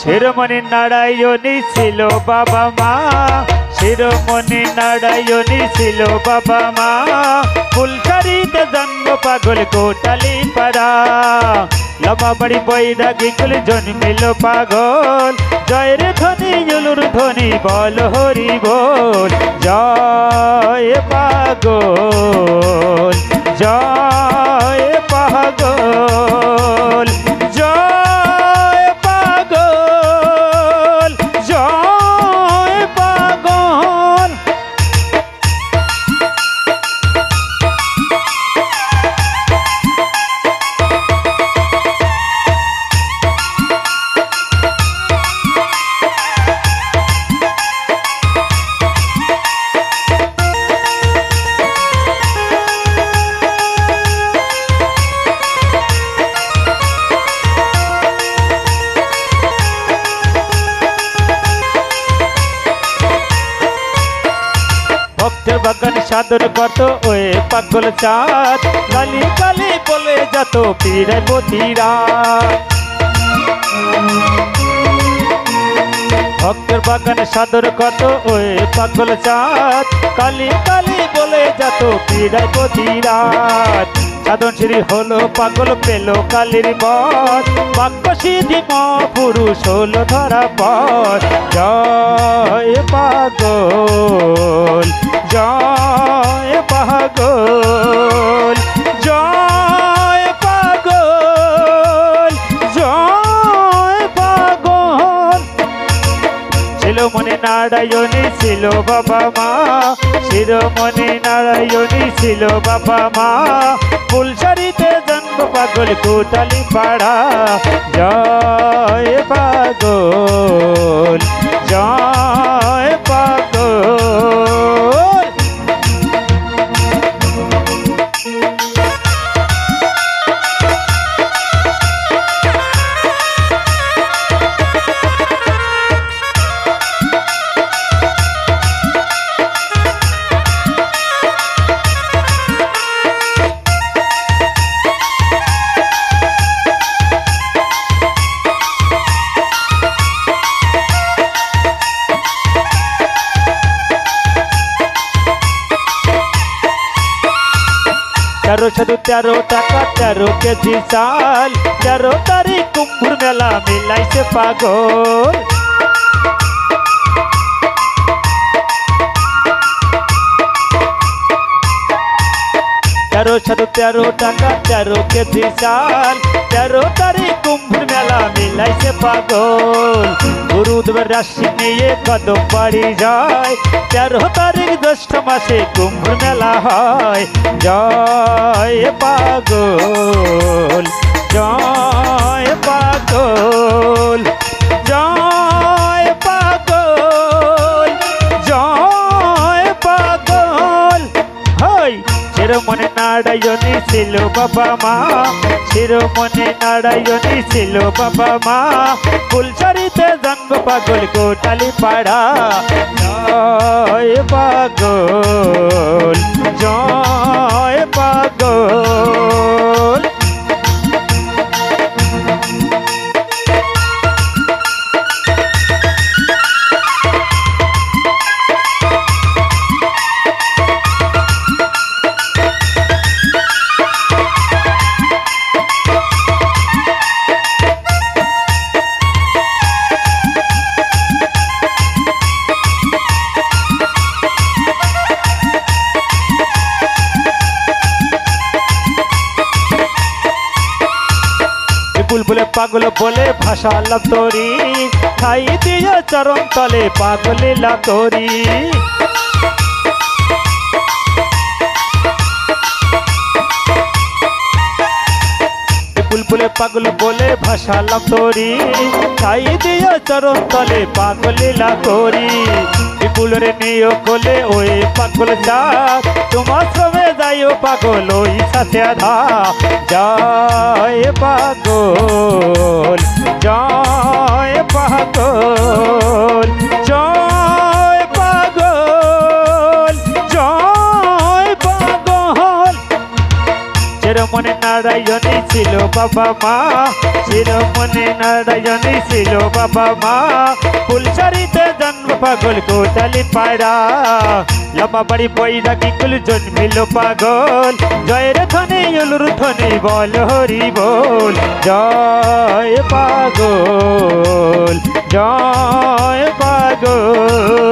শিরোমণি নারায়ণী ছিল বাবা মা, শিরোমণি নারায়ণী ছিল বাবা মা। ফুলসারিতে জন্ম পাগল কোটালি পাড়া, লম্বা বাড়ি বৈরাগী কুল জন্মিল পাগল। জয়ের ধ্বনি জলুর ধ্বনি বল হরি বল, জয় পাগল জয় পাগল জয় পাগল জয় পাগল। ভক্তের বাগান সাদর কত ওই পাগল চাঁদ, কালি কালি বলে যত পীড়ায় পতিরা। ভক্তের বাগান সাদর কত ওই পাগল চাঁদ, কালি কালি বলে যত পীড়ায় পতিরা। সাধন শ্রী হলো পাগল পেল কালির বর, বাক্য সিদ্ধি মহাপুরুষ হলো ধরা পর। জয় পাগল জয় পাগল জয় পাগল জয় পাগল। শিরোমণি নারায়ণী ছিল বাবা মা, শিরোমণি নারায়ণী ছিল বাবা মা। ফুলসারিতে জন্ম পাগল কোটালি পাড়া, জয় পাগল জয় পাগল। তেরো সাধু 13 টাকা 13 কেজি চাল, 13 তারিখ কুম্ভুর মেলা মিলাইছে পাগল। তেরো সাধু 13 টাকা 13 কেজি চাল, 13 তারিখ কুম্ভুর মেলা মিলাইছে পাগল। গুরুদেবের রাশি নিয়ে কদম বাড়ি যায়, 13 তারিখ জ্যৈষ্ঠ মাসে কুম্ভুর মেলা হয়। জয় পাগল জয় পাগল জয় পাগল জয় পাগল। হই শিরোমণি নারায়ণী ছিল বাবা মা, শিরোমণি নারায়ণী ছিল বাবা মা। ফুলসারিতে জন্ম পাগল কোটালি পাড়া, জয় পাগল জয় পাগল। বুলবুলে পাগল বলে ভাষা লাভ তোরি, খাই দিয়ে চরণ তলে পাগল লা তোরি। বুলবুলে পাগল বলে ভাষা লাভ তোরি, খাই দিয়ে চরণ তলে পাগল লা তোরি। বিপুলরে নিয়ে কোলে ওই পাগল চাঁদ, তোমার শ্রমে যাইও পাগল ওই সাথে আধা। জয় পাগল জয় পাগল জয় পাগল জয় পাগল। শিরোমণি নারায়ণই ছিল বাবা মা, শিরোমণি নারায়ণই ছিল বাবা মা। ফুলসারিতে জন্ম পাগল কোটালি পায়রা, লম্বা বাড়ি বৈরাগী কুল জন্মিল পাগল। জয়ের ধ্বনি উলুর ধ্বনি বল হরি বল, জয় পাগল জয় পাগল।